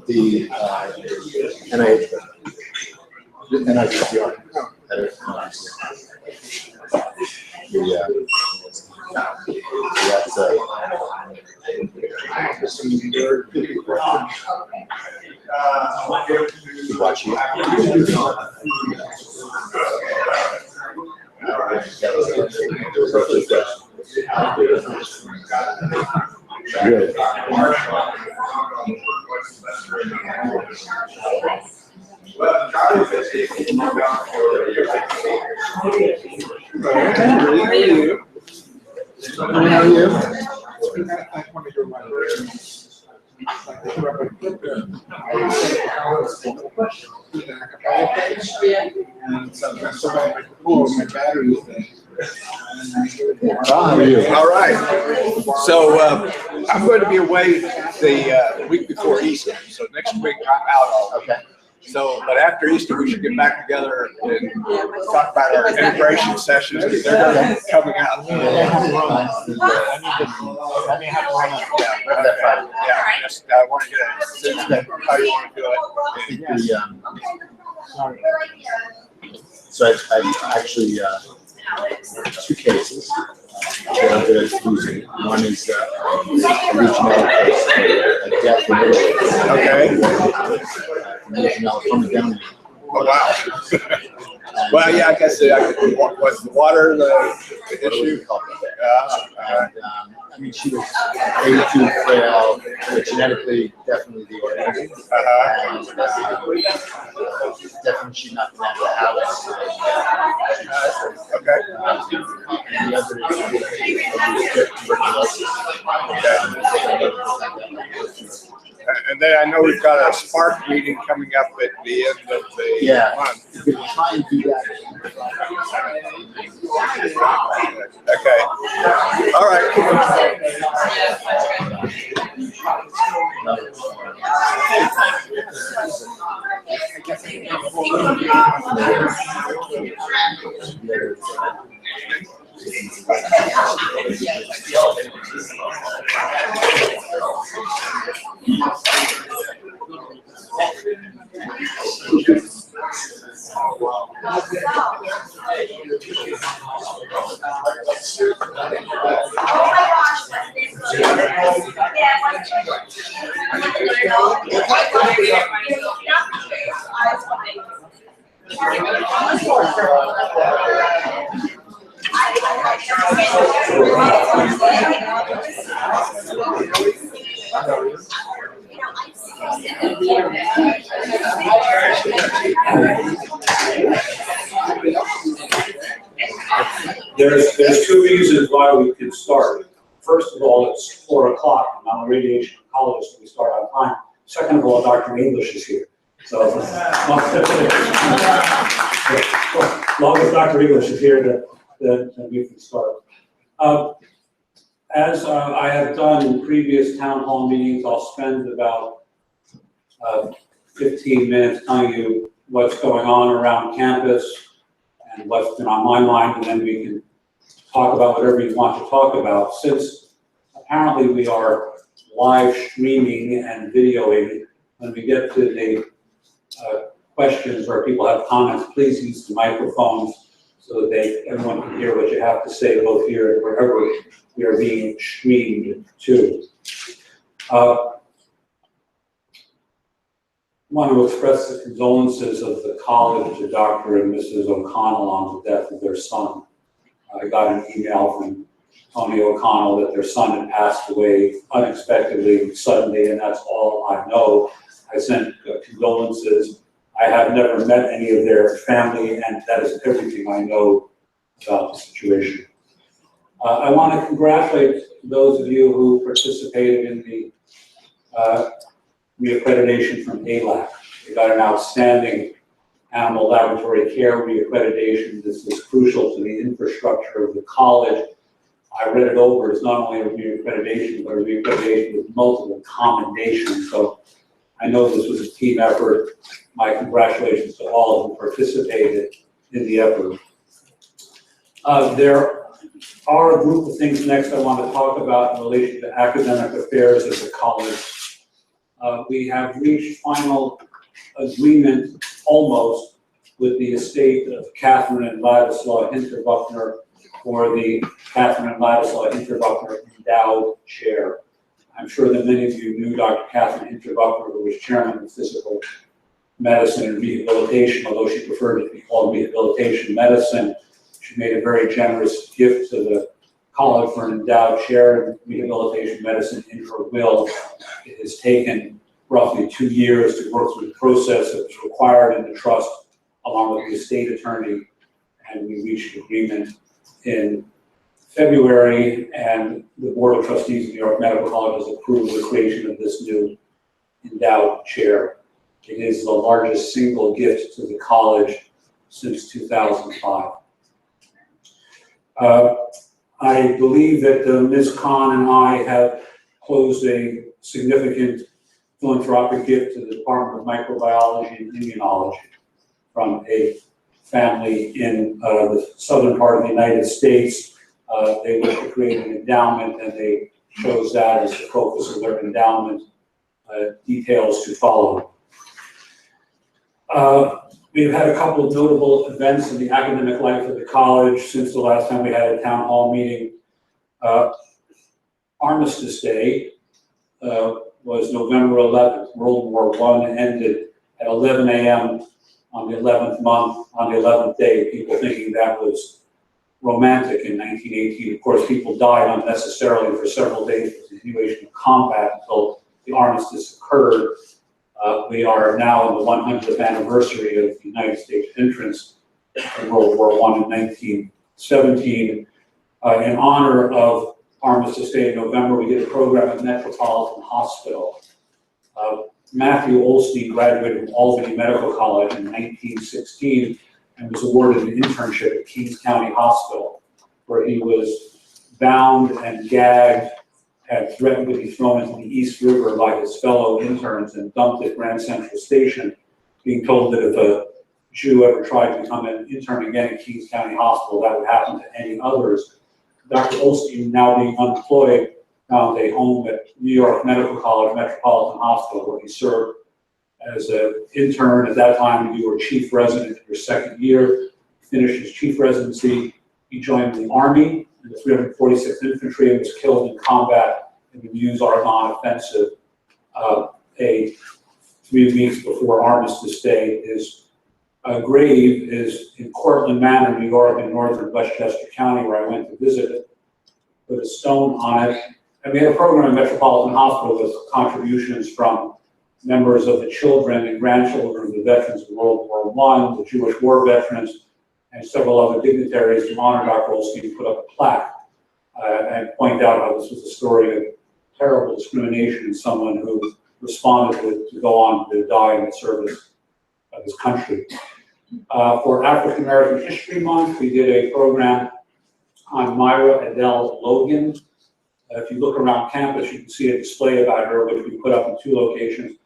The NIH, the NICR, watch you. Good. How are you? All right. So I'm going to be away the week before Easter. So next week I'm out all week. Okay. So, but after Easter, we should get back together and talk about our integration sessions because they're going to be coming out. Just I want to get a sense of how you want to do it. So I've actually two cases that I'm going to losing. One is a Legionella case, a death in Italy. Okay. Legionella from the down. Oh, wow. Well, yeah, I guess was the water the issue? I mean, she was age too frail, but genetically, definitely the organism. And definitely she not been out of the house. Okay. And the other is tuberculosis. And then I know we've got a Spark meeting coming up at the end of the month. You can try and do that. Okay. All right. There's two reasons why we can start. First of all, it's 4 o'clock, and I'm a radiation oncologist, and we start on time. Second of all, Dr. English is here. So, as long as Dr. English is here, then we can start. As I have done in previous town hall meetings, I'll spend about 15 minutes telling you what's going on around campus and what's been on my mind, and then we can talk about whatever you want to talk about. Since apparently we are live streaming and videoing, when we get to the questions where people have comments, please use the microphones so that everyone can hear what you have to say, both here and wherever we are being streamed to. I want to express the condolences of the college to Dr. and Mrs. O'Connell on the death of their son. I got an email from Tony O'Connell that their son had passed away unexpectedly, suddenly, and that's all I know. I sent condolences. I have never met any of their family, and that is everything I know about the situation. I want to congratulate those of you who participated in the reaccreditation from ALAC. We got an outstanding animal laboratory care reaccreditation. This is crucial to the infrastructure of the college. I read it over. It's not only a reaccreditation, but a reaccreditation with multiple commendations. So I know this was a team effort. My congratulations to all who participated in the effort. There are a group of things next I want to talk about in relation to academic affairs at the college. We have reached final agreement almost with the estate of Catherine and Ladislaw Hinterbuckner for the Catherine and Ladislaw Hinterbuckner Endowed Chair. I'm sure that many of you knew Dr. Catherine Hinterbuckner, who was chairman of physical medicine and rehabilitation, although she preferred it to be called rehabilitation medicine. She made a very generous gift to the college for an endowed chair in rehabilitation medicine in her will. It has taken roughly 2 years to work through the process that was required in the trust, along with the estate attorney, and we reached agreement in February, and the Board of Trustees of New York Medical College has approved the creation of this new endowed chair. It is the largest single gift to the college since 2005. I believe that Ms. Khan and I have closed a significant philanthropic gift to the Department of Microbiology and Immunology from a family in the southern part of the United States. They wanted to create an endowment, and they chose that as the focus of their endowment. Details to follow. We've had a couple of notable events in the academic life of the college since the last time we had a town hall meeting. Armistice Day was November 11th. World War I ended at 11 a.m. on the 11th month, on the 11th day, people thinking that was romantic in 1918. Of course, people died unnecessarily for several days for the continuation of combat until the armistice occurred. We are now in the 100th anniversary of the United States entrance in World War I in 1917. In honor of Armistice Day in November, we did a program at Metropolitan Hospital. Matthew Olstein graduated from Albany Medical College in 1916 and was awarded an internship at Kings County Hospital, where he was bound and gagged and threatened to be thrown into the East River by his fellow interns and dumped at Grand Central Station, being told that if a Jew ever tried to become an intern again at Kings County Hospital, that would happen to any others. Dr. Olstein, now being unemployed, found a home at New York Medical College, Metropolitan Hospital, where he served as an intern. At that time, you were chief resident in your second year. Finished his chief residency. He joined the Army in the 346th Infantry and was killed in combat in the Meuse-Argonne offensive 3 weeks before Armistice Day. His grave is in Cortlandt Manor, New York, in northern Westchester County, where I went to visit it. Put a stone on it. And we had a program at Metropolitan Hospital with contributions from members of the children and grandchildren of the veterans of World War I, the Jewish war veterans, and several other dignitaries to honor Dr. Olstein, put up a plaque and point out how this was a story of terrible discrimination in someone who responded to go on to die in the service of his country. For African American History Month, we did a program on Myra Adele Logan. If you look around campus, you can see a display about her, which we put up in 2 locations.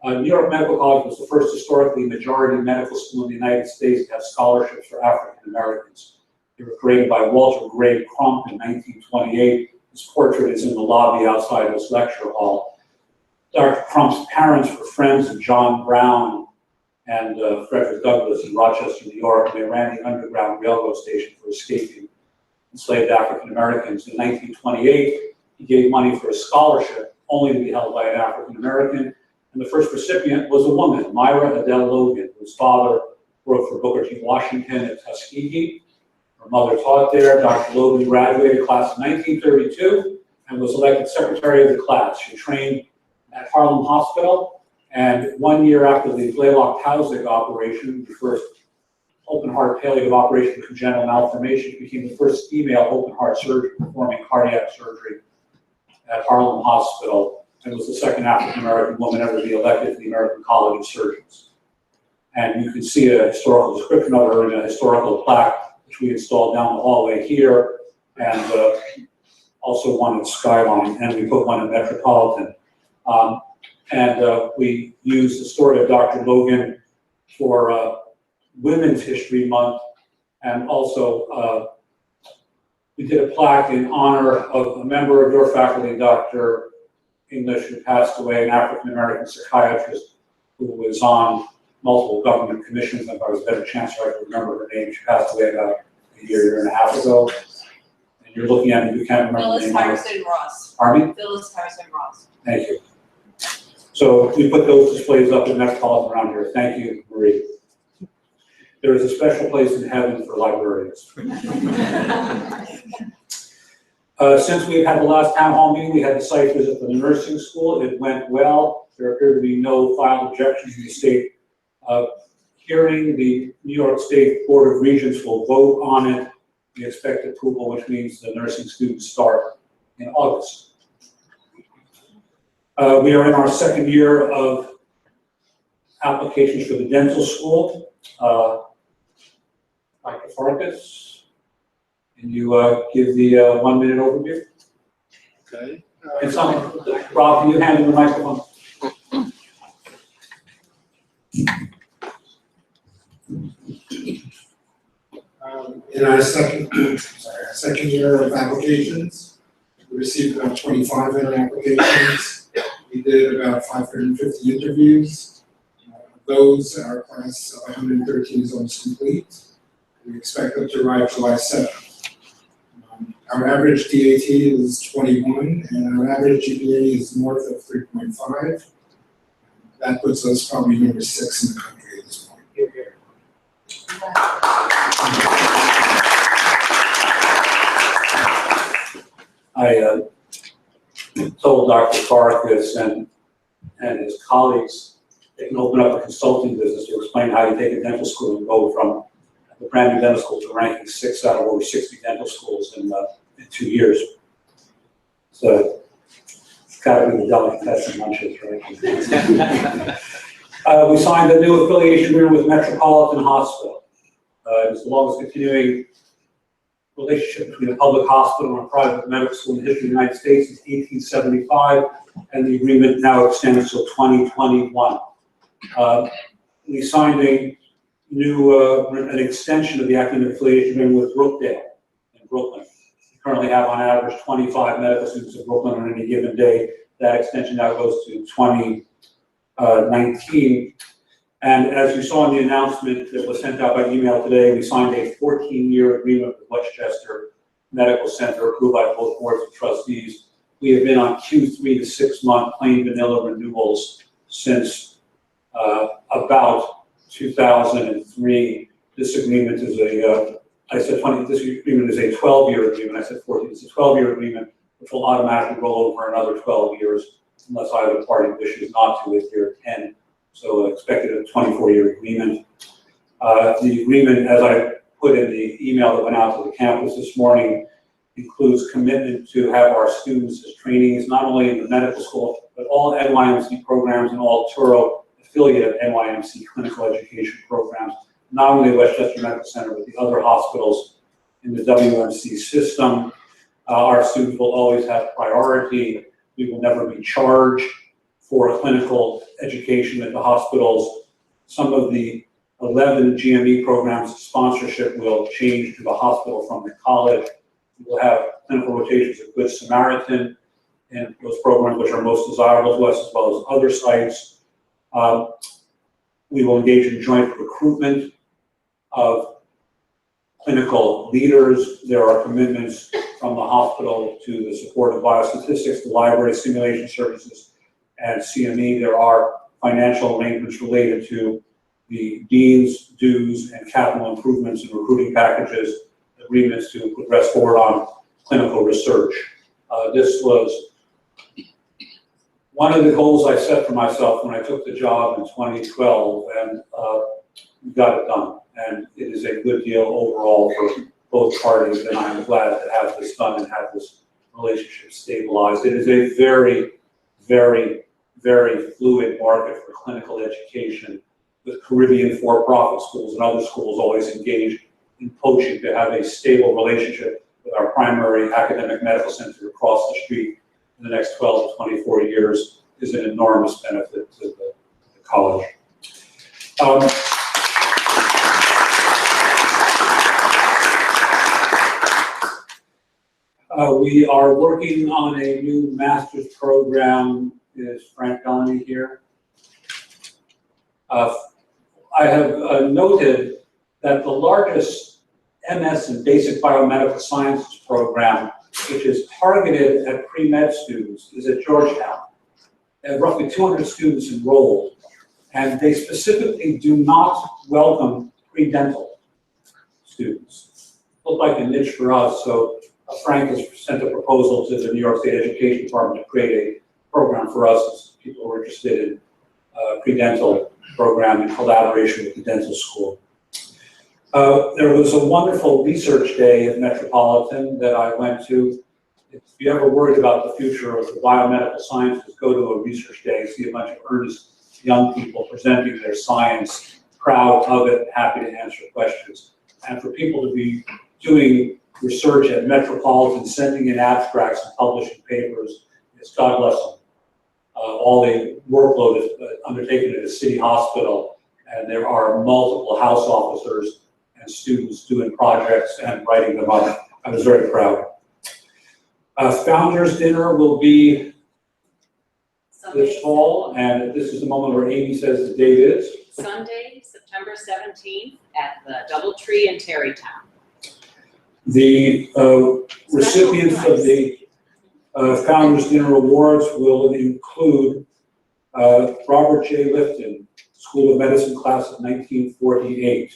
New York Medical College was the first historically majority medical school in the United States to have scholarships for African Americans. They were created by Walter Gray Crump in 1928. His portrait is in the lobby outside this lecture hall. Dr. Crump's parents were friends of John Brown and Frederick Douglass in Rochester, New York. They ran the Underground Railroad station for escaping enslaved African Americans. In 1928, he gave money for a scholarship only to be held by an African American. And the first recipient was a woman, Myra Adele Logan, whose father worked for Booker T. Washington at Tuskegee. Her mother taught there. Dr. Logan graduated class in 1932 and was elected secretary of the class. She trained at Harlem Hospital, and 1 year after the Blaylock-Taussig operation, the first open heart palliative operation for congenital malformation. She became the first female open heart surgeon performing cardiac surgery at Harlem Hospital, and was the second African-American woman ever to be elected to the American College of Surgeons. And you can see a historical description of her in a historical plaque, which we installed down the hallway here, and also one at Skyline, and we put one at Metropolitan. We used the story of Dr. Logan for Women's History Month, and also we did a plaque in honor of a member of your faculty, Dr. English, who passed away, an African-American psychiatrist who was on multiple government commissions. If I was better Chancellor, I could remember her name. She passed away about a year and a half ago. And you're looking at me, you can't remember the name. Phyllis Harrison Ross. Pardon me? Phyllis Harrison Ross. Thank you. So we put those displays up in Metropolitan around here. Thank you, Marie. There is a special place in heaven for librarians. Since we've had the last town hall meeting, we had the site visit for the nursing school. It went well. There appear to be no filed objections to the state hearing. The New York State Board of Regents will vote on it. We expect approval, which means the nursing students start in August. We are in our second year of applications for the dental school. Dr. Farkas, can you give the 1 minute overview? Okay. And Rob, can you hand him the microphone? In our second year of applications, we received about 2,500 applications. We did about 550 interviews. Those, our class of 113 is almost complete. We expect them to arrive July 7th. Our average DAT is 21, and our average GPA is north of 3.5. That puts us probably number 6 in the country at this point. I told Dr. Farkas and his colleagues they can open up a consulting business to explain how you take a dental school and go from the brand new dental school to ranking 6 out of over 60 dental schools in 2 years. So it's got to be the delicatessen lunches, right? We signed a new affiliation agreement with Metropolitan Hospital. It's the longest continuing relationship between a public hospital and a private medical school in the history of the United States since 1875, and the agreement now extends until 2021. We signed a new an extension of the academic affiliation agreement with Brookdale in Brooklyn. We currently have on average 25 medical students in Brooklyn on any given day. That extension now goes to 2019. And as you saw in the announcement that was sent out by email today, we signed a 14-year agreement with Westchester Medical Center approved by both boards of trustees. We have been on Q3 to 6-month plain vanilla renewals since about 2003. This agreement is this agreement is a 12-year agreement. I said 14. It's a 12-year agreement, which will automatically roll over another 12 years unless either party wishes not to with year 10. So expected a 24-year agreement. The agreement, as I put in the email that went out to the campus this morning, includes commitment to have our students as trainees, not only in the medical school, but all NYMC programs and all Turo affiliated NYMC clinical education programs, not only Westchester Medical Center, but the other hospitals in the WMC system. Our students will always have priority. We will never be charged for clinical education at the hospitals. Some of the 11 GME programs sponsorship will change to the hospital from the college. We will have clinical rotations of Good Samaritan and those programs which are most desirable to us, as well as other sites. We will engage in joint recruitment of clinical leaders. There are commitments from the hospital to the support of biostatistics, the library simulation services, and CME. There are financial arrangements related to the dean's dues and capital improvements and recruiting packages, agreements to progress forward on clinical research. This was one of the goals I set for myself when I took the job in 2012, and we got it done. and it is a good deal overall for both parties, and I'm glad to have this done and have this relationship stabilized. It is a very, very, very fluid market for clinical education, with Caribbean for-profit schools and other schools always engaged in poaching to have a stable relationship with our primary academic medical center across the street in the next 12 to 24 years is an enormous benefit to the college. We are working on a new master's program. Is Frank Bellamy here? I have noted that the largest MS in basic biomedical sciences program, which is targeted at pre-med students, is at Georgetown. They have roughly 200 students enrolled, and they specifically do not welcome pre-dental students. Looked like a niche for us, so Frank has sent a proposal to the New York State Education Department to create a program for us as people who are interested in pre-dental program in collaboration with the dental school. There was a wonderful research day at Metropolitan that I went to. If you're ever worried about the future of the biomedical sciences, go to a research day and see a bunch of earnest young people presenting their science, proud of it, happy to answer questions. And for people to be doing research at Metropolitan, sending in abstracts and publishing papers, it's God bless them. All the workload is undertaken at a city hospital, and there are multiple house officers and students doing projects and writing them up. I was very proud. Founders dinner will be this fall, and this is the moment where Amy says the date is. Sunday, September 17th at the Doubletree in Terrytown. The recipients of the Founders Dinner Awards will include Robert J. Lifton, School of Medicine class of 1948,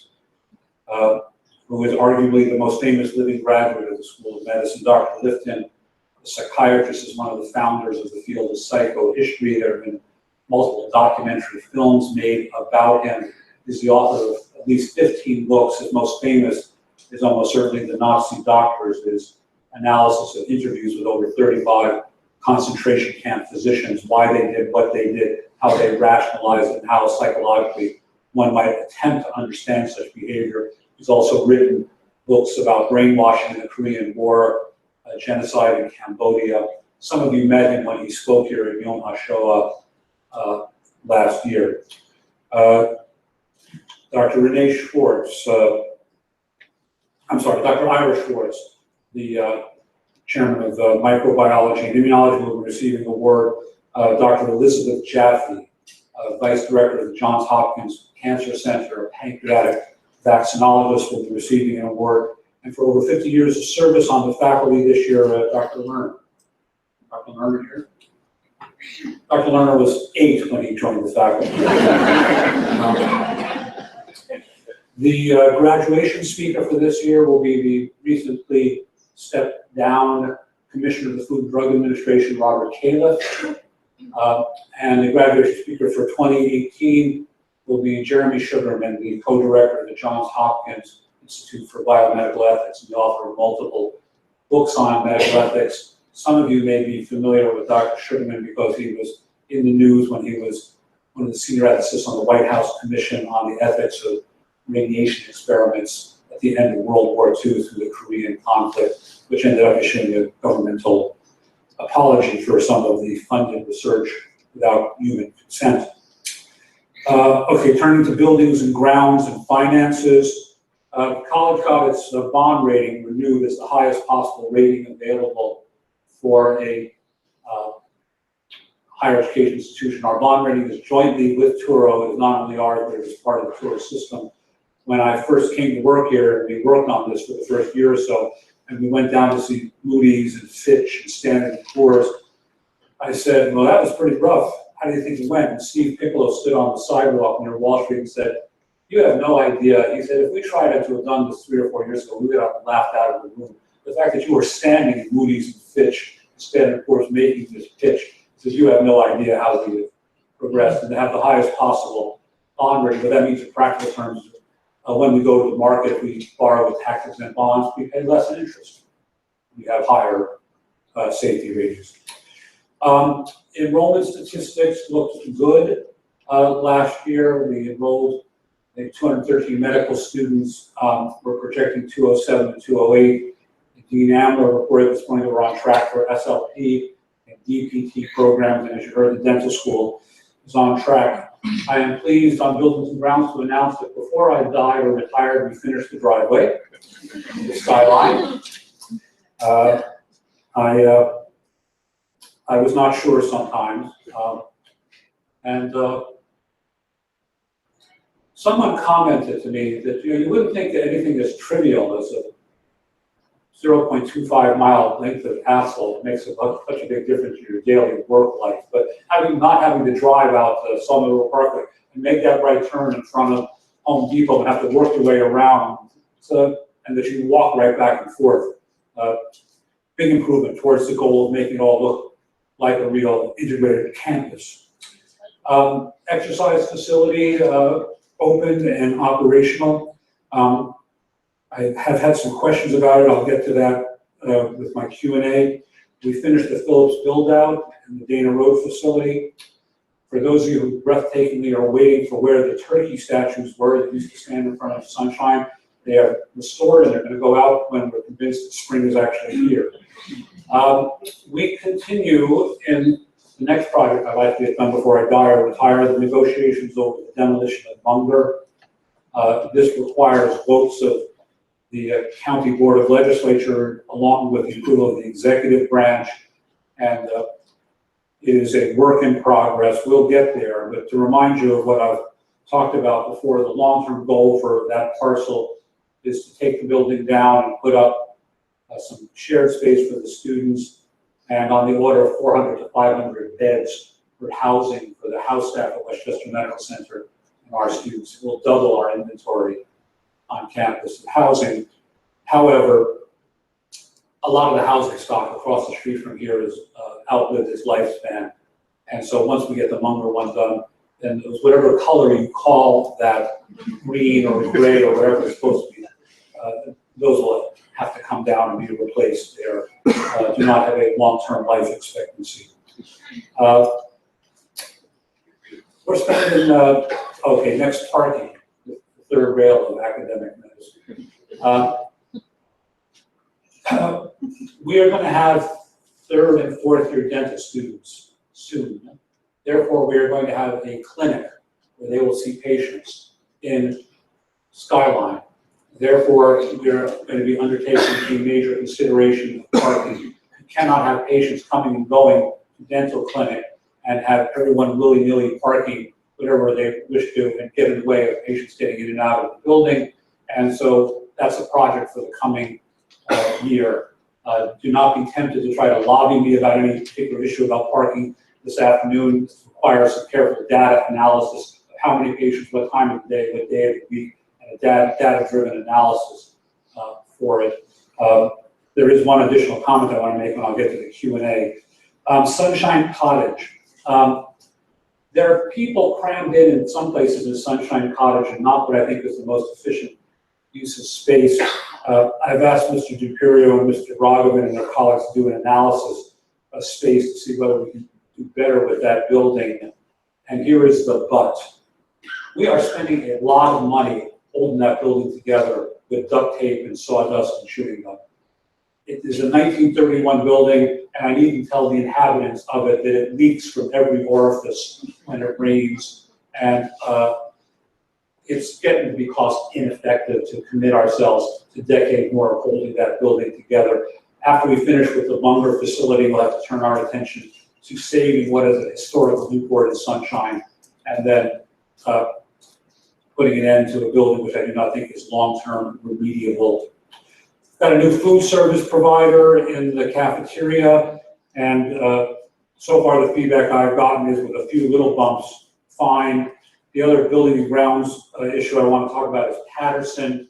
who is arguably the most famous living graduate of the School of Medicine. Dr. Lifton, a psychiatrist, is one of the founders of the field of psychohistory. There have been multiple documentary films made about him. He's the author of at least 15 books. His most famous is almost certainly The Nazi Doctors, his analysis of interviews with over 35 concentration camp physicians, why they did what they did, how they rationalized, and how psychologically one might attempt to understand such behavior. He's also written books about brainwashing in the Korean War, genocide in Cambodia. Some of you met him when he spoke here at Yom HaShoah last year. Dr. Renee Schwartz, Dr. Ira Schwartz, the chairman of microbiology and immunology, will be receiving an award. Dr. Elizabeth Jaffe, vice director of the Johns Hopkins Cancer Center, a pancreatic vaccinologist, will be receiving an award. And for over 50 years of service on the faculty this year, Dr. Lerner. Dr. Lerner here? Dr. Lerner was 8 when he joined the faculty. The graduation speaker for this year will be the recently stepped down Commissioner of the Food and Drug Administration, Robert Califf. And the graduation speaker for 2018 will be Jeremy Sugarman, the co-director of the Johns Hopkins Institute for Biomedical Ethics and the author of multiple books on medical ethics. Some of you may be familiar with Dr. Sugarman because he was in the news when he was one of the senior ethicists on the White House Commission on the Ethics of Radiation Experiments at the end of World War II through the Korean conflict, which ended up issuing a governmental apology for some of the funded research without human consent. Okay, turning to buildings and grounds and finances. The college got its bond rating renewed as the highest possible rating available for a higher education institution. Our bond rating is jointly with Turo. It is not only ours, but it is part of the Turo system. When I first came to work here, we worked on this for the first year or so, and we went down to see Moody's and Fitch and Standard & Poor's. I said, well, that was pretty rough. How do you think it went? And Steve Piccolo stood on the sidewalk near Wall Street and said, you have no idea. He said, if we tried to have done this 3 or 4 years ago, we would have laughed out of the room. The fact that you were standing in Moody's and Fitch, and Standard & Poor's making this pitch, says you have no idea how we have progressed, and to have the highest possible bond rating. What that means in practical terms, when we go to the market, if we borrow with tax-exempt bonds, we pay less in interest. We have higher safety ratings. Enrollment statistics looked good last year. We enrolled 213 medical students. We're projecting 207 to 208. Dean Amler reported this morning that we're on track for SLP and DPT programs, and as you heard, the dental school is on track. I am pleased on Buildings and Grounds to announce that before I died or retired, we finished the driveway, the skyline. I was not sure sometimes, and someone commented to me that you wouldn't think that anything as trivial as a 0.25 mile length of asphalt makes such a big difference in your daily work life. But not having to drive out to Sawmill Parkway and make that right turn in front of Home Depot and have to work your way around, and that you can walk right back and forth. Big improvement towards the goal of making it all look like a real integrated campus. Exercise facility open and operational. I have had some questions about it. I'll get to that with my Q&A. We finished the Phillips build-out in the Dana Road facility. For those of you who breathtakingly are waiting for where the turkey statues were that used to stand in front of Sunshine, they are restored and they're going to go out when we're convinced that spring is actually here. We continue in the next project I'd like to get done before I die or retire, the negotiations over the demolition of Munger. This requires votes of the County Board of Legislature along with the approval of the executive branch, and it is a work in progress. We'll get there, but to remind you of what I've talked about before, the long-term goal for that parcel is to take the building down and put up some shared space for the students, and on the order of 400 to 500 beds for housing for the house staff at Westchester Medical Center and our students. We'll double our inventory on campus of housing. However, a lot of the housing stock across the street from here is outlived its lifespan. And so once we get the Munger one done, then whatever color you call that, green or gray or whatever it's supposed to be, those will have to come down and be replaced. They do not have a long-term life expectancy. We're spending, okay, next parking, the third rail of academic medicine. We are going to have third and fourth year dental students soon. Therefore, we are going to have a clinic where they will see patients in Skyline. Therefore, we are going to be undertaking a major consideration of parking. You cannot have patients coming and going to dental clinic and have everyone willy-nilly parking whatever they wish to and get in the way of patients getting in and out of the building. And so that's a project for the coming year. Do not be tempted to try to lobby me about any particular issue about parking this afternoon. This requires some careful data analysis of how many patients, what time of the day, what day of the week, and a data-driven analysis for it. There is one additional comment I want to make when I'll get to the Q&A. Sunshine Cottage. There are people crammed in some places in Sunshine Cottage and not what I think is the most efficient use of space. I've asked Mr. DiPurio and Mr. Rogovan and their colleagues to do an analysis of space to see whether we can do better with that building. And here is the but. We are spending a lot of money holding that building together with duct tape and sawdust and chewing gum. It is a 1931 building, and I need to tell the inhabitants of it that it leaks from every orifice when it rains. And it's getting to be cost ineffective to commit ourselves to a decade more of holding that building together. After we finish with the Munger facility, we'll have to turn our attention to saving what is a historical Newport in Sunshine, and then putting an end to a building which I do not think is long-term remediable. Got a new food service provider in the cafeteria, and so far the feedback I've gotten is with a few little bumps, fine. The other building and grounds issue I want to talk about is Patterson.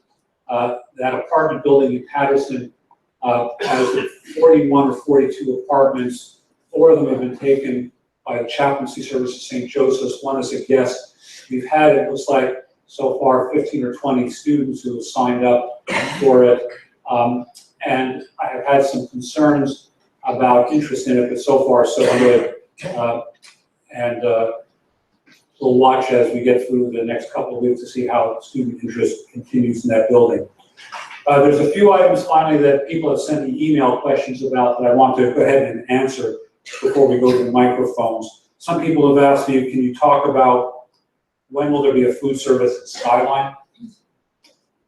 That apartment building in Patterson has 41 or 42 apartments. 4 of them have been taken by the chaplaincy service of St. Joseph's. One is a guest. We've had, it looks like, so far 15 or 20 students who have signed up for it. And I have had some concerns about interest in it, but so far so good. We'll watch as we get through the next couple of weeks to see how student interest continues in that building. There's a few items finally that people have sent me email questions about that I want to go ahead and answer before we go to the microphones. Some people have asked me, can you talk about when will there be a food service at Skyline?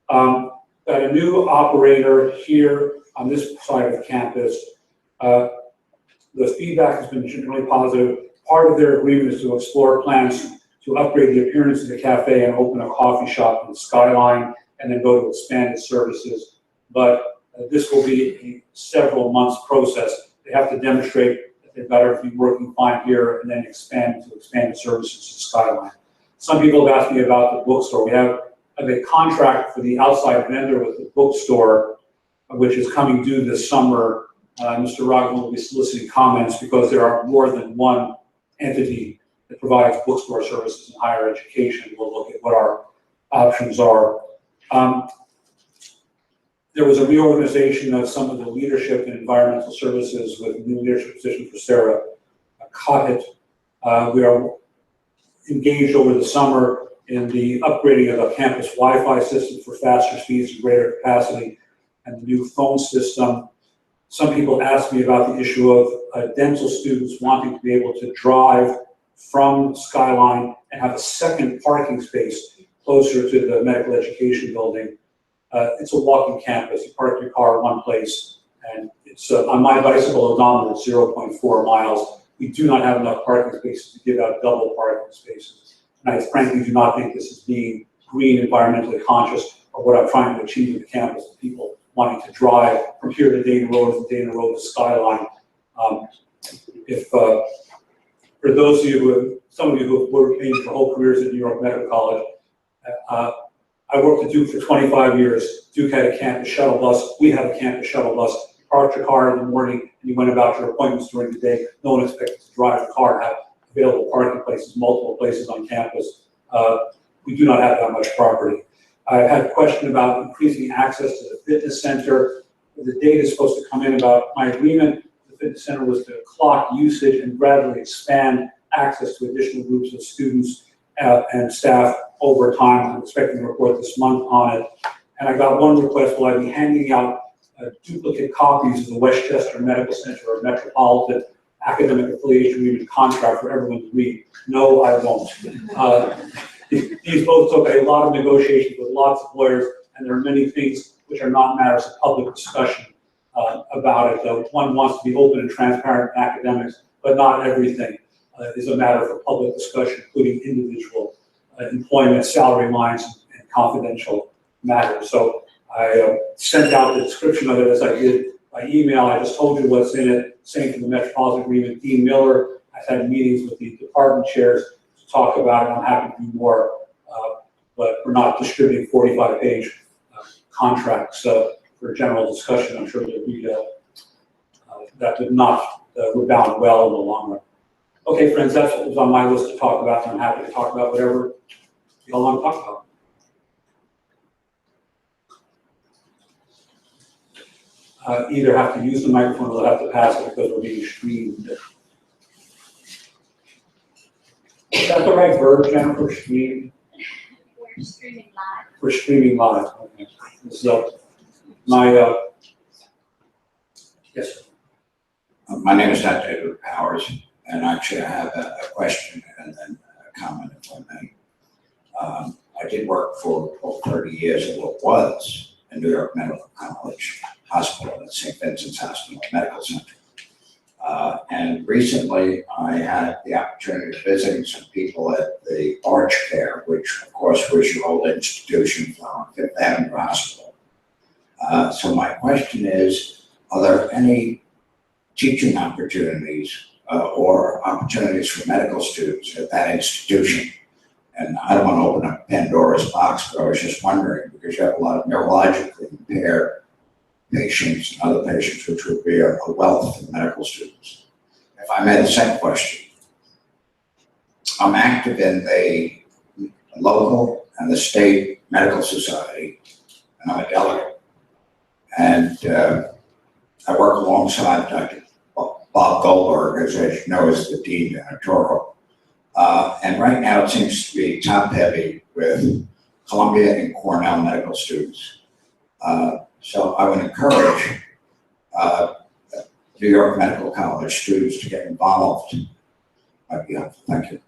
Got a new operator here on this side of the campus. The feedback has been generally positive. Part of their agreement is to explore plans to upgrade the appearance of the cafe and open a coffee shop in the Skyline and then go to expanded services. But this will be a several months process. They have to demonstrate that they've got everything working fine here and then expand to expanded services to Skyline. Some people have asked me about the bookstore. We have a contract for the outside vendor with the bookstore, which is coming due this summer. Mr. Rockman will be soliciting comments because there are more than one entity that provides bookstore services in higher education. We'll look at what our options are. There was a reorganization of some of the leadership in environmental services with a new leadership position for Sarah Cottet. We are engaged over the summer in the upgrading of the campus Wi-Fi system for faster speeds and greater capacity and the new phone system. Some people ask me about the issue of dental students wanting to be able to drive from Skyline and have a second parking space closer to the medical education building. It's a walking campus. You park your car in one place, and it's on my bicycle odometer, it's 0.4 miles. We do not have enough parking spaces to give out double parking spaces. And I frankly do not think this is being green, environmentally conscious, or what I'm trying to achieve with the campus, people wanting to drive from here to Dana Road and Dana Road to Skyline. For those of you who have, some of you who have worked maybe for whole careers at New York Medical College, I worked at Duke for 25 years. Duke had a campus shuttle bus. We had a campus shuttle bus. You parked your car in the morning and you went about your appointments during the day. No one expected to drive the car and have available parking places, multiple places on campus. We do not have that much property. I had a question about increasing access to the fitness center. The data is supposed to come in about my agreement. The fitness center was to clock usage and gradually expand access to additional groups of students and staff over time. I'm expecting a report this month on it. And I got one request, will I be handing out duplicate copies of the Westchester Medical Center or Metropolitan Academic Affiliation Agreement contract for everyone to read? No, I won't. These both took a lot of negotiations with lots of lawyers, and there are many things which are not matters of public discussion about it. One wants to be open and transparent in academics, but not everything is a matter for public discussion, including individual employment, salary lines, and confidential matters. So I sent out the description of it as I did by email. I just told you what's in it. Same for the Metropolitan Agreement. Dean Miller, I've had meetings with the department chairs to talk about it. I'm happy to do more, but we're not distributing 45-page contracts for general discussion. I'm sure that would not rebound well in the long run. Okay, friends, that's what was on my list to talk about, and I'm happy to talk about whatever you all want to talk about. Either have to use the microphone or they'll have to pass it because we're being streamed. Is that the right verb, Jennifer? Stream? We're streaming live. We're streaming live. Okay. So, yes. My name is Dr. Edward Powers, and actually I have a question and then a comment, if I may. I did work for 30 years at what was a New York Medical College hospital at St. Vincent's Hospital Medical Center. And recently I had the opportunity of visiting some people at the Arch Care, which of course was your old institution on Fifth Avenue Hospital. So my question is, are there any teaching opportunities or opportunities for medical students at that institution? And I don't want to open up Pandora's box, but I was just wondering, because you have a lot of neurologically impaired patients and other patients, which would be a wealth of medical students. If I may, the second question. I'm active in the local and the State Medical Society, and I'm a delegate. And I work alongside Dr. Bob Goldberg, as you know, as the Dean Editorial. And right now it seems to be top-heavy with Columbia and Cornell medical students. So I would encourage New York Medical College students to get involved. Might be helpful. Thank you.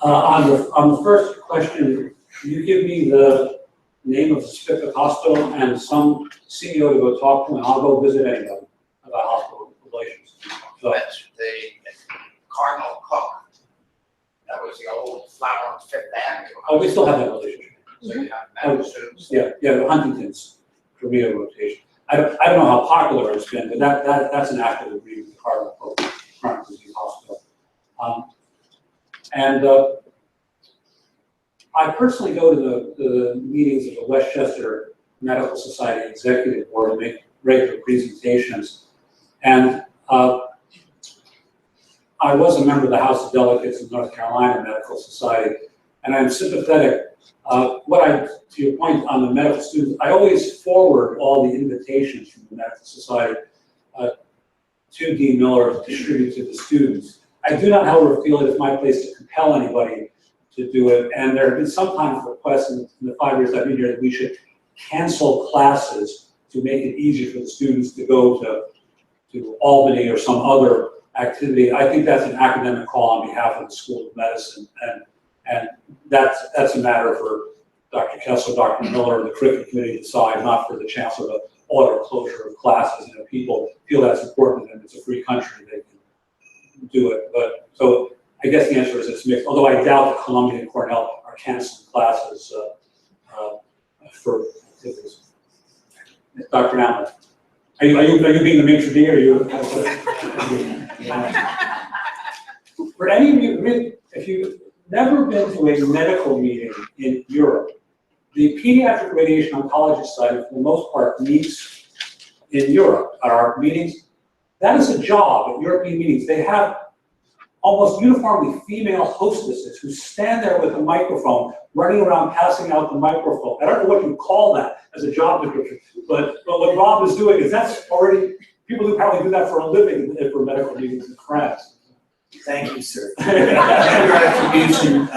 On the first question, can you give me the name of the specific hospital and some CEO to go talk to, and I'll go visit anybody about hospital relations. So, That's the Cardinal Cook. That was the old flower on Fifth Avenue. oh, we still have that relationship. So you have medical students. Yeah, the Huntington's career rotation. I don't know how popular it's been, but that's an active agreement with the Cardinal Cook Chronic Disease Hospital. I personally go to the meetings of the Westchester Medical Society Executive Board and make regular presentations. And I was a member of the House of Delegates of North Carolina Medical Society, and I'm sympathetic. To your point on the medical students, I always forward all the invitations from the Medical Society to Dean Miller to distribute to the students. I do not, however, feel it is my place to compel anybody to do it, and there have been sometimes requests in the 5 years I've been here that we should cancel classes to make it easier for the students to go to Albany or some other activity. I think that's an academic call on behalf of the School of Medicine, and that's a matter for Dr. Kessler, Dr. Miller, and the curriculum committee to decide, not for the Chancellor to order closure of classes. You know, people feel that's important, and it's a free country, they can do it. But so I guess the answer is it's mixed. Although I doubt that Columbia and Cornell are canceling classes for activities. Dr. Allen, are you being the maitre d', or you? For any of you, if you've never been to a medical meeting in Europe, the Pediatric Radiation Oncology Society, for the most part, meets in Europe at our meetings. That is a job at European meetings. They have almost uniformly female hostesses who stand there with a microphone, running around passing out the microphone. I don't know what you call that as a job description, but what Rob is doing is that's already, people who probably do that for a living for medical meetings in France. Thank you, sir. Your attribution,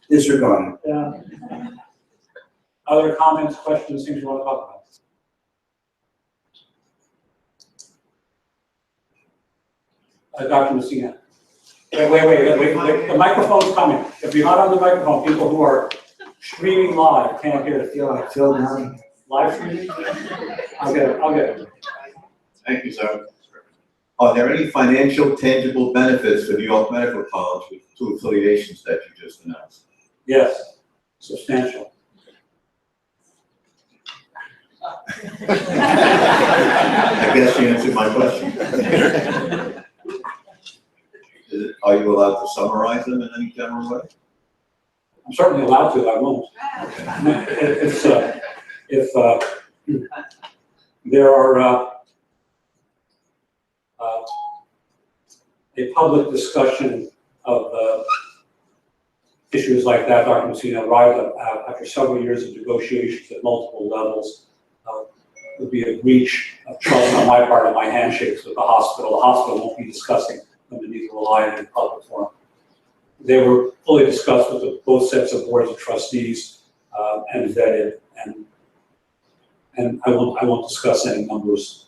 disregarded. Yeah. Other comments, questions, things you want to talk about? Dr. Messina. Wait. The microphone's coming. If you're not on the microphone, people who are streaming live can't hear it. Feel like Phil now. Live streaming? I'll get it. Thank you, sir. Are there any financial tangible benefits for New York Medical College with two affiliations that you just announced? Yes, substantial. I guess you answered my question. Are you allowed to summarize them in any general way? I'm certainly allowed to, I won't. If there are a public discussion of issues like that, Dr. Messina, arrived after several years of negotiations at multiple levels, would be a breach of trust on my part of my handshakes with the hospital. The hospital won't be discussing them, and neither will I in a public forum. They were fully discussed with both sets of boards of trustees and vetted, and I won't discuss any numbers.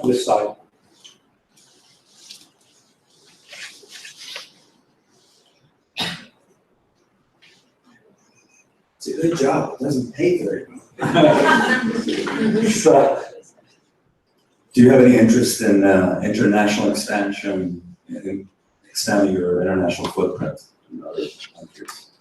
This side. It's a good job. It doesn't pay very well. So, do you have any interest in international expansion, in expanding your international footprint in other countries?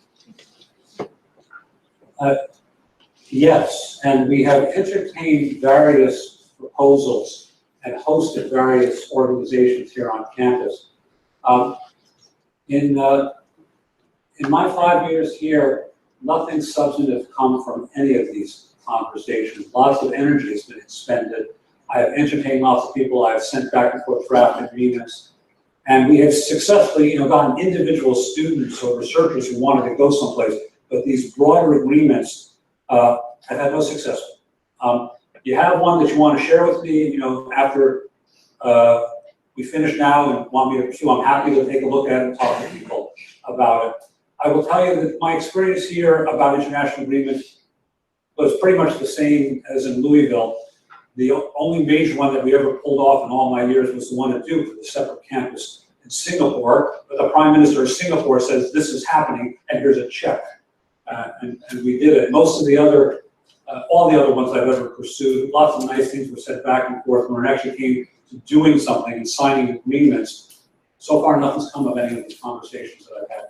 yes, and we have entertained various proposals and hosted various organizations here on campus. In my 5 years here, nothing substantive come from any of these conversations. Lots of energy has been expended. I have entertained lots of people. I have sent back and forth draft agreements, And we have successfully, gotten individual students or researchers who wanted to go someplace, but these broader agreements have had no success. You have one that you want to share with me, after we finish now and want me to pursue, I'm happy to take a look at it and talk to people about it. I will tell you that my experience here about international agreements was pretty much the same as in Louisville. The only major one that we ever pulled off in all my years was the one at Duke for the separate campus in Singapore. But the Prime Minister of Singapore says, this is happening, and here's a check. And we did it. Most of the other, all the other ones I've ever pursued, lots of nice things were said back and forth when it actually came to doing something and signing agreements. So far, nothing's come of any of these conversations that I've had.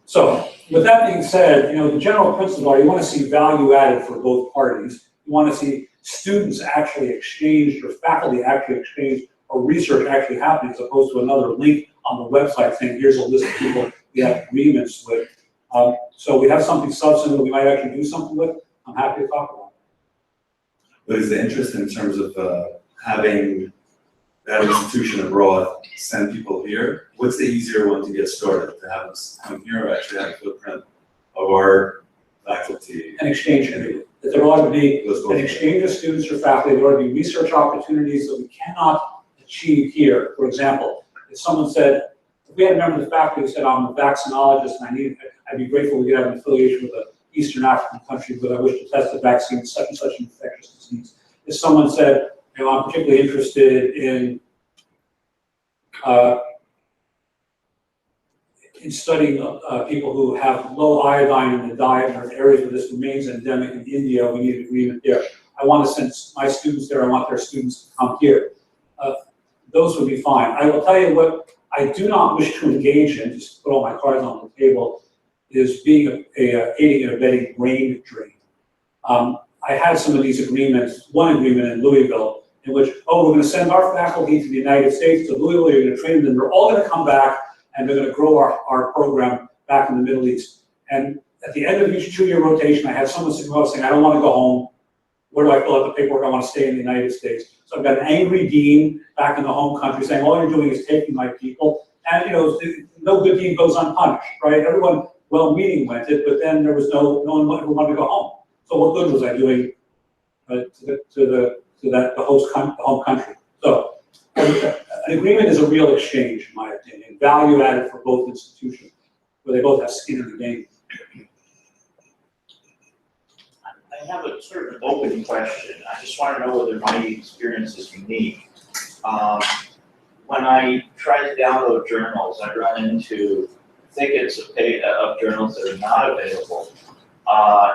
So with that being said, the general principle are you want to see value added for both parties. You want to see students actually exchanged or faculty actually exchanged or research actually happening as opposed to another link on the website saying, here's a list of people we have agreements with. So we have something substantive we might actually do something with. I'm happy to talk about it. What is the interest in terms of having that institution abroad send people here? What's the easier one to get started? To have us come here or actually have a footprint of our faculty? An exchange agreement. That there ought to be an exchange of students or faculty. There ought to be research opportunities that we cannot achieve here. For example, if someone said, if we had a member of the faculty who said, I'm a vaccinologist and I'd be grateful we could have an affiliation with an Eastern African country, but I wish to test the vaccine such and such an infectious disease. If someone said, I'm particularly interested in studying people who have low iodine in the diet or areas where this remains endemic in India, we need an agreement there. I want to send my students there, I want their students to come here. Those would be fine. I will tell you what I do not wish to engage in, just put all my cards on the table, is being aiding and abetting brain drain. I had some of these agreements, one agreement in Louisville, in which, we're going to send our faculty to the United States, to Louisville, you're going to train them, they're all going to come back, and they're going to grow our program back in the Middle East. And at the end of each 2-year rotation, I had someone sitting up saying, I don't want to go home. Where do I fill out the paperwork? I want to stay in the United States. So I've got an angry dean back in the home country saying, all you're doing is taking my people. And, no good deed goes unpunished, right? Everyone well-meaning went it, but then there was no one who wanted to go home. So what good was I doing to the home country? So an agreement is a real exchange, in my opinion, value added for both institutions, where they both have skin in the game. I have a sort of an open question. I just want to know whether my experience is unique. When I try to download journals, I run into thickets of journals that are not available.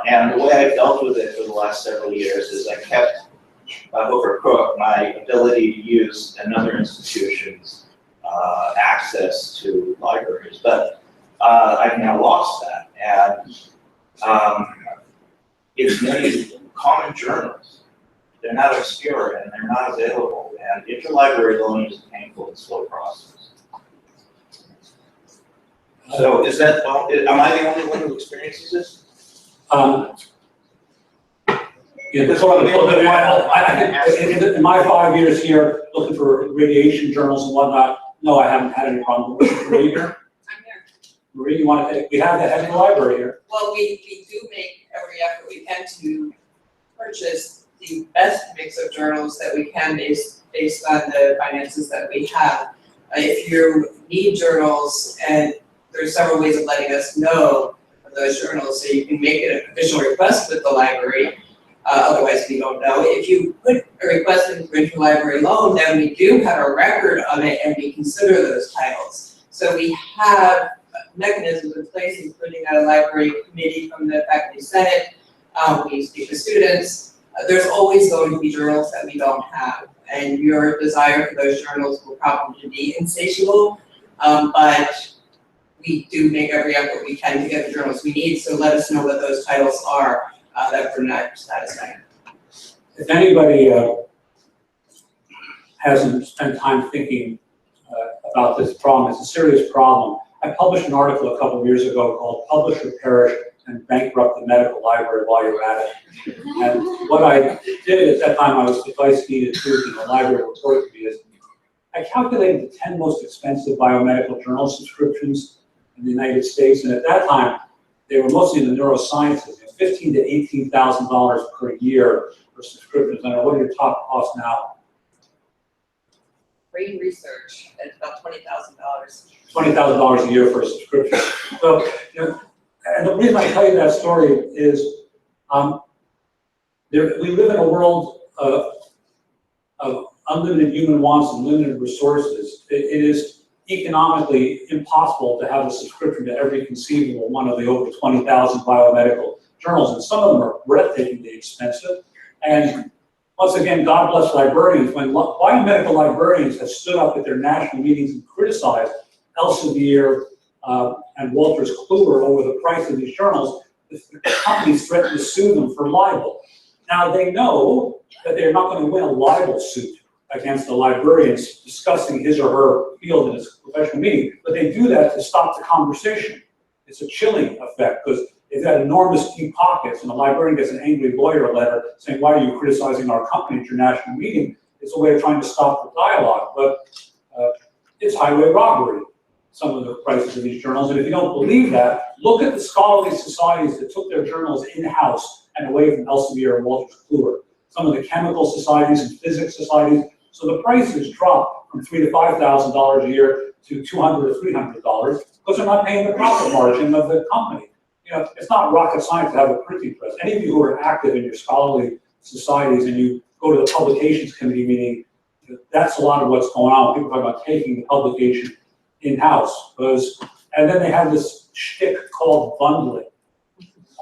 And the way I've dealt with it for the last several years is I kept hook or crook my ability to use another institution's access to libraries. But I've now lost that. And it's many common journals. They're not obscure and they're not available. And interlibrary loaning is a painful and slow process. So is that, am I the only one who experiences this? In my 5 years here, looking for radiation journals and whatnot, no, I haven't had any problem. Marie here? I'm here. Marie, you want to take, we have the head of the library here. Well, we do make every effort we can to purchase the best mix of journals that we can based on the finances that we have. If you need journals, and there's several ways of letting us know of those journals, so you can make an official request with the library. Otherwise, we don't know. If you put a request in for interlibrary loan, then we do have a record of it and we consider those titles. So we have mechanisms in place, including a library committee from the faculty senate. We speak to students. There's always going to be journals that we don't have, and your desire for those journals will probably be insatiable, but we do make every effort we can to get the journals we need, so let us know what those titles are that we're not satisfying. If anybody hasn't spent time thinking about this problem, it's a serious problem. I published an article a couple of years ago called Publish or Perish and Bankrupt the Medical Library While You're at It. And what I did at that time, I was the vice dean at Duke, and the library reported to me is, I calculated the 10 most expensive biomedical journal subscriptions in the United States, and at that time, they were mostly in the neurosciences, $15,000 to $18,000 per year for subscriptions. I don't know, what are your top costs now? Brain research at about $20,000. $20,000 a year for a subscription. So, you know, and the reason I tell you that story is we live in a world of unlimited human wants and limited resources. It is economically impossible to have a subscription to every conceivable one of the over 20,000 biomedical journals, and some of them are breathtakingly expensive. And once again, God bless librarians. When biomedical librarians have stood up at their national meetings and criticized Elsevier and Wolters Kluwer over the price of these journals, the companies threatened to sue them for libel. Now they know that they're not going to win a libel suit against the librarians discussing his or her field in his professional meeting, but they do that to stop the conversation. It's a chilling effect because they've got enormous deep pockets, and the librarian gets an angry lawyer letter saying, "Why are you criticizing our company at your national meeting?" It's a way of trying to stop the dialogue, but it's highway robbery, some of the prices of these journals. And if you don't believe that, look at the scholarly societies that took their journals in-house and away from Elsevier and Wolters Kluwer. Some of the chemical societies and physics societies. So the prices drop from $3,000 to $5,000 a year to $200 to $300 because they're not paying the profit margin of the company. You know, it's not rocket science to have a printing press. Any of you who are active in your scholarly societies and you go to the publications committee meeting, that's a lot of what's going on. People talk about taking the publication in-house, and then they have this shtick called bundling.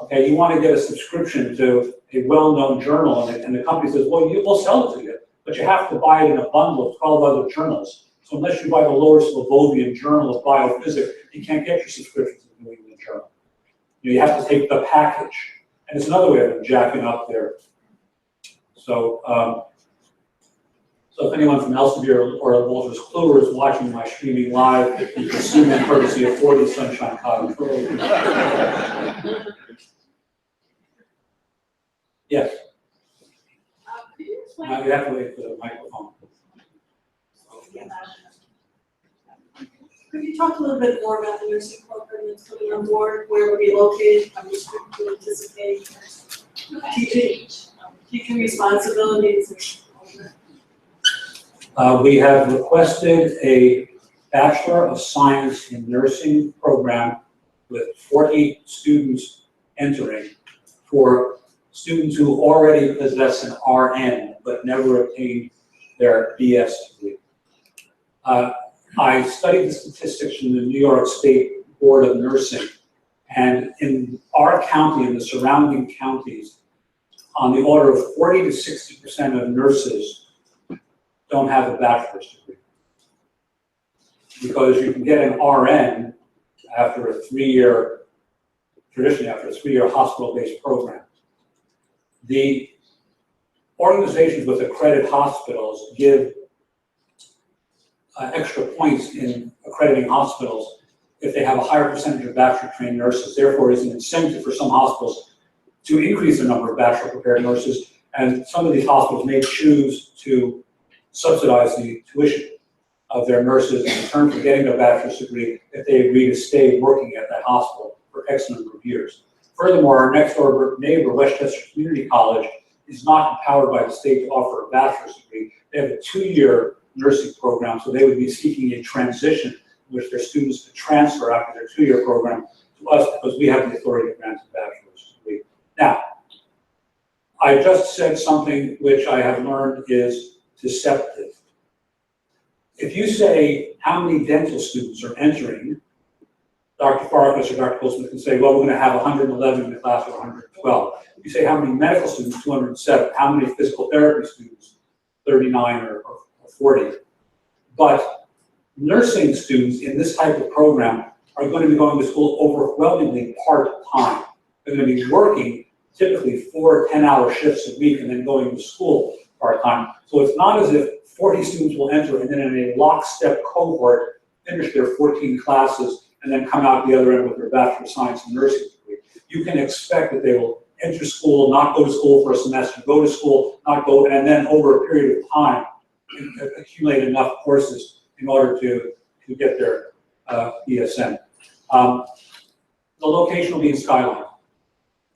Okay, you want to get a subscription to a well-known journal, and the company says, well, we'll sell it to you, but you have to buy it in a bundle of 12 other journals. So unless you buy the Lower Slavonian Journal of Biophysics, you can't get your subscription to the New England Journal. You have to take the package, and it's another way of them jacking up there. So, so if anyone from Elsevier or Wolters Kluwer is watching my streaming live, you can sue me courtesy of 40 Sunshine Cottage Road. Yes. Could you explain? Now you have to wait for the microphone. Could you talk a little bit more about the nursing program that's coming on board, where it will be located, I'm just going to anticipate teaching responsibilities and all that. We have requested a Bachelor of Science in Nursing program with 40 students entering for students who already possess an RN but never obtained their BS degree. I studied the statistics from the New York State Board of Nursing, and in our county and the surrounding counties, on the order of 40 to 60% of nurses don't have a bachelor's degree. Because you can get an RN after a traditionally after a three-year hospital-based program. The organizations with accredited hospitals give extra points in accrediting hospitals if they have a higher percentage of bachelor-trained nurses. Therefore, it's an incentive for some hospitals to increase the number of bachelor-prepared nurses, and some of these hospitals may choose to subsidize the tuition of their nurses in return for getting their bachelor's degree if they agree to stay working at that hospital for X number of years. Furthermore, our next door neighbor, Westchester Community College, is not empowered by the state to offer a bachelor's degree. They have a 2-year nursing program, so they would be seeking a transition in which their students could transfer after their 2-year program to us because we have the authority to grant a bachelor's degree. Now, I just said something which I have learned is deceptive. If you say how many dental students are entering, Dr. Farkas or Dr. Goldsmith can say, well, we're going to have 111 in the class or 112. If you say how many medical students, 207. How many physical therapy students, 39 or 40. But nursing students in this type of program are going to be going to school overwhelmingly part-time. They're going to be working typically 4 10-hour shifts a week and then going to school part-time. So it's not as if 40 students will enter and then in a lockstep cohort finish their 14 classes and then come out the other end with their Bachelor of Science in Nursing degree. You can expect that they will enter school, not go to school for a semester, go to school, not go, and then over a period of time, accumulate enough courses in order to get their ESN. The location will be in Skyline.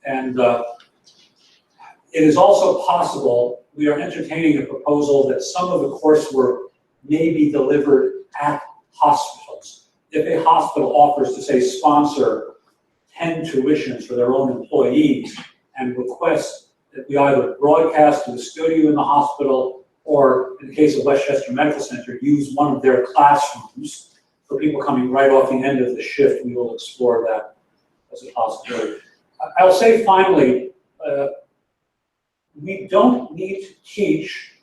And it is also possible, we are entertaining a proposal that some of the coursework may be delivered at hospitals. If a hospital offers to, say, sponsor 10 tuitions for their own employees and request that we either broadcast to the studio in the hospital or, in the case of Westchester Medical Center, use one of their classrooms for people coming right off the end of the shift, we will explore that as a possibility. I'll say finally, we don't need to teach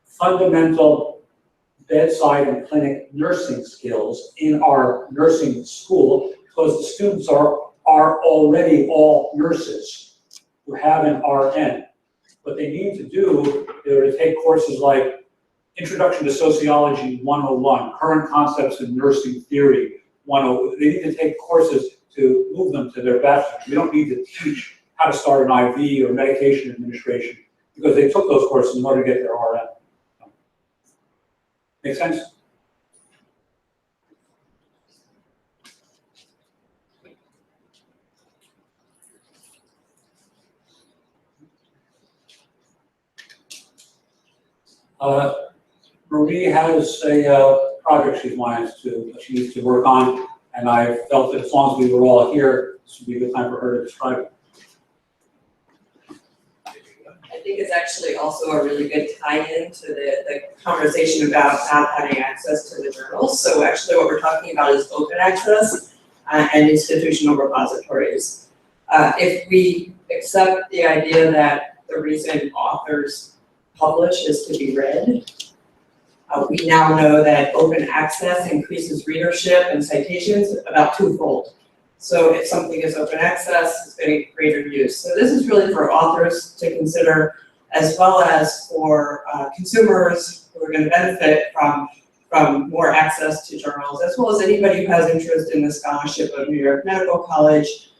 fundamental bedside and clinic nursing skills in our nursing school because the students are already all nurses who have an RN. What they need to do is to take courses like Introduction to Sociology 101, Current Concepts in Nursing Theory 101. They need to take courses to move them to their bachelor's. We don't need to teach how to start an IV or medication administration because they took those courses in order to get their RN. Make sense? Marie has a project she needs to work on, and I felt that as long as we were all here, this would be a good time for her to describe it. I think it's actually also a really good tie-in to the conversation about not having access to the journals. So actually what we're talking about is open access and institutional repositories. If we accept the idea that the reason authors publish is to be read, we now know that open access increases readership and citations about twofold. So if something is open access, it's going to get greater use. So this is really for authors to consider, as well as for consumers who are going to benefit from more access to journals, as well as anybody who has interest in the scholarship of New York Medical College.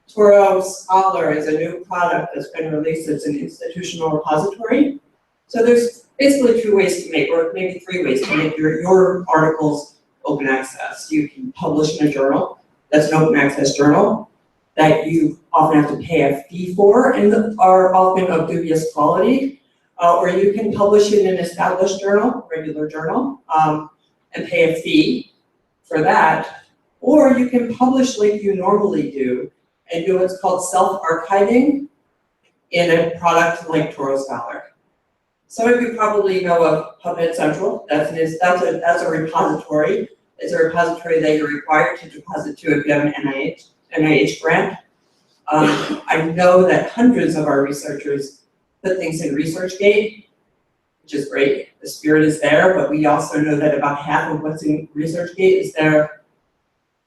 Toro Scholar is a new product that's been released. It's an institutional repository. So there's basically two ways to make, or maybe three ways to make your articles open access. You can publish in a journal that's an open access journal that you often have to pay a fee for and are often of dubious quality, or you can publish in an established journal, regular journal, and pay a fee for that, or you can publish like you normally do and do what's called self-archiving in a product like Toro Scholar. Some of you probably know of PubMed Central. That's a repository. It's a repository that you're required to deposit to if you have an NIH grant. I know that hundreds of our researchers put things in ResearchGate, which is great. The spirit is there, but we also know that about half of what's in ResearchGate is there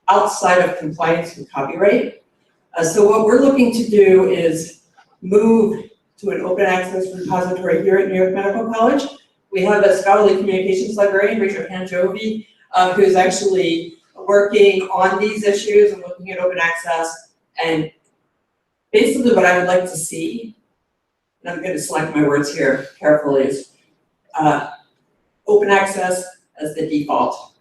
outside of compliance with copyright. So what we're looking to do is move to an open access repository here at New York Medical College. We have a scholarly communications librarian, Richard Hanjovi, who's actually working on these issues and looking at open access. And basically what I would like to see, and I'm going to select my words here carefully, is open access as the default.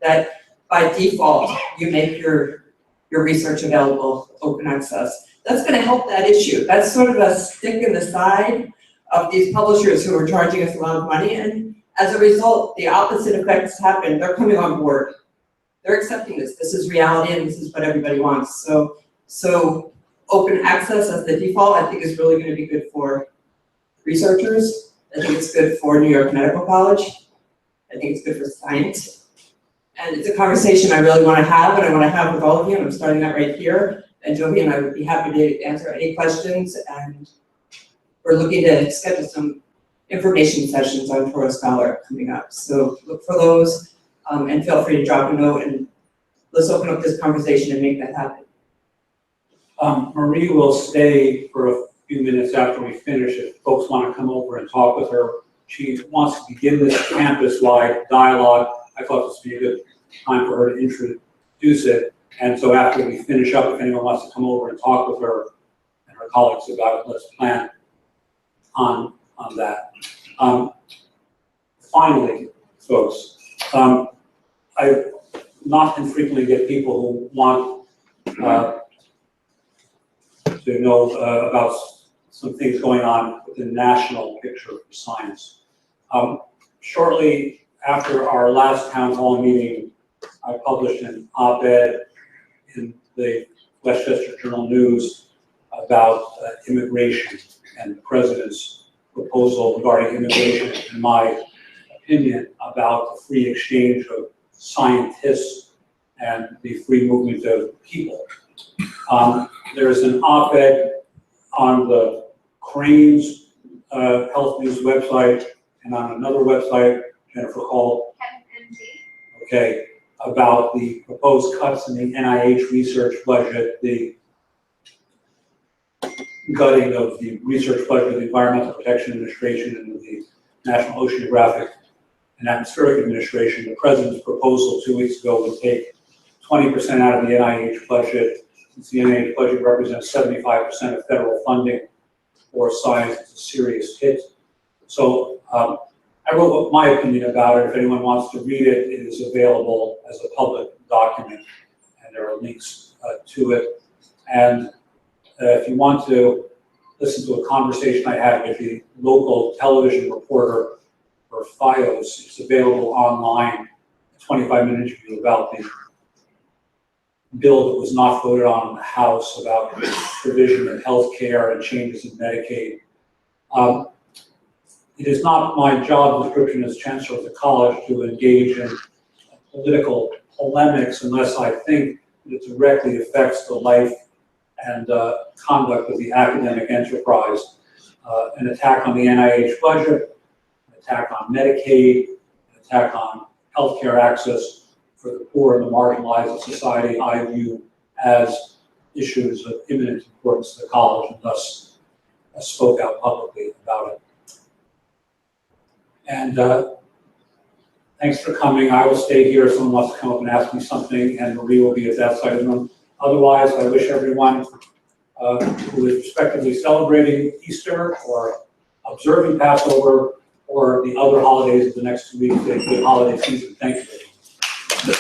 That by default, you make your research available, open access. That's going to help that issue. That's sort of a stick in the side of these publishers who are charging us a lot of money. And as a result, the opposite effects happen. They're coming on board. They're accepting this. This is reality and this is what everybody wants. So open access as the default, I think, is really going to be good for researchers. I think it's good for New York Medical College. I think it's good for science. And it's a conversation I really want to have, and I want to have with all of you, and I'm starting that right here. And Jovi and I would be happy to answer any questions, and we're looking to schedule some information sessions on Toro Scholar coming up. So look for those, and feel free to drop a note, and let's open up this conversation and make that happen. Marie will stay for a few minutes after we finish if folks want to come over and talk with her. She wants to begin this campus-wide dialogue. I thought this would be a good time for her to introduce it. And so after we finish up, if anyone wants to come over and talk with her and her colleagues about it, let's plan on that. Finally, folks, I not infrequently get people who want to know about some things going on with the national picture for science. Shortly after our last town hall meeting, I published an op-ed in the Westchester Journal News about immigration and the president's proposal regarding immigration and my opinion about the free exchange of scientists and the free movement of people. There's an op-ed on the Cranes Health News website and on another website, Jennifer called, okay, about the proposed cuts in the NIH research budget, the gutting of the research budget of the Environmental Protection Administration and the National Oceanographic and Atmospheric Administration. The president's proposal 2 weeks ago would take 20% out of the NIH budget. Since the NIH budget represents 75% of federal funding for science, it's a serious hit. So I wrote my opinion about it. If anyone wants to read it, it is available as a public document, and there are links to it. And if you want to listen to a conversation I had with the local television reporter for FiOS, it's available online, a 25-minute interview about the bill that was not voted on in the House about provision of health care and changes in Medicaid. It is not my job description as Chancellor of the College to engage in political polemics unless I think it directly affects the life and conduct of the academic enterprise. An attack on the NIH budget, an attack on Medicaid, an attack on healthcare access for the poor and the marginalized in society, I view as issues of imminent importance to the college, and thus I spoke out publicly about it. And thanks for coming. I will stay here if someone wants to come up and ask me something, and Marie will be at that side of the room. Otherwise, I wish everyone who is respectively celebrating Easter or observing Passover or the other holidays of the next 2 weeks a good holiday season. Thank you.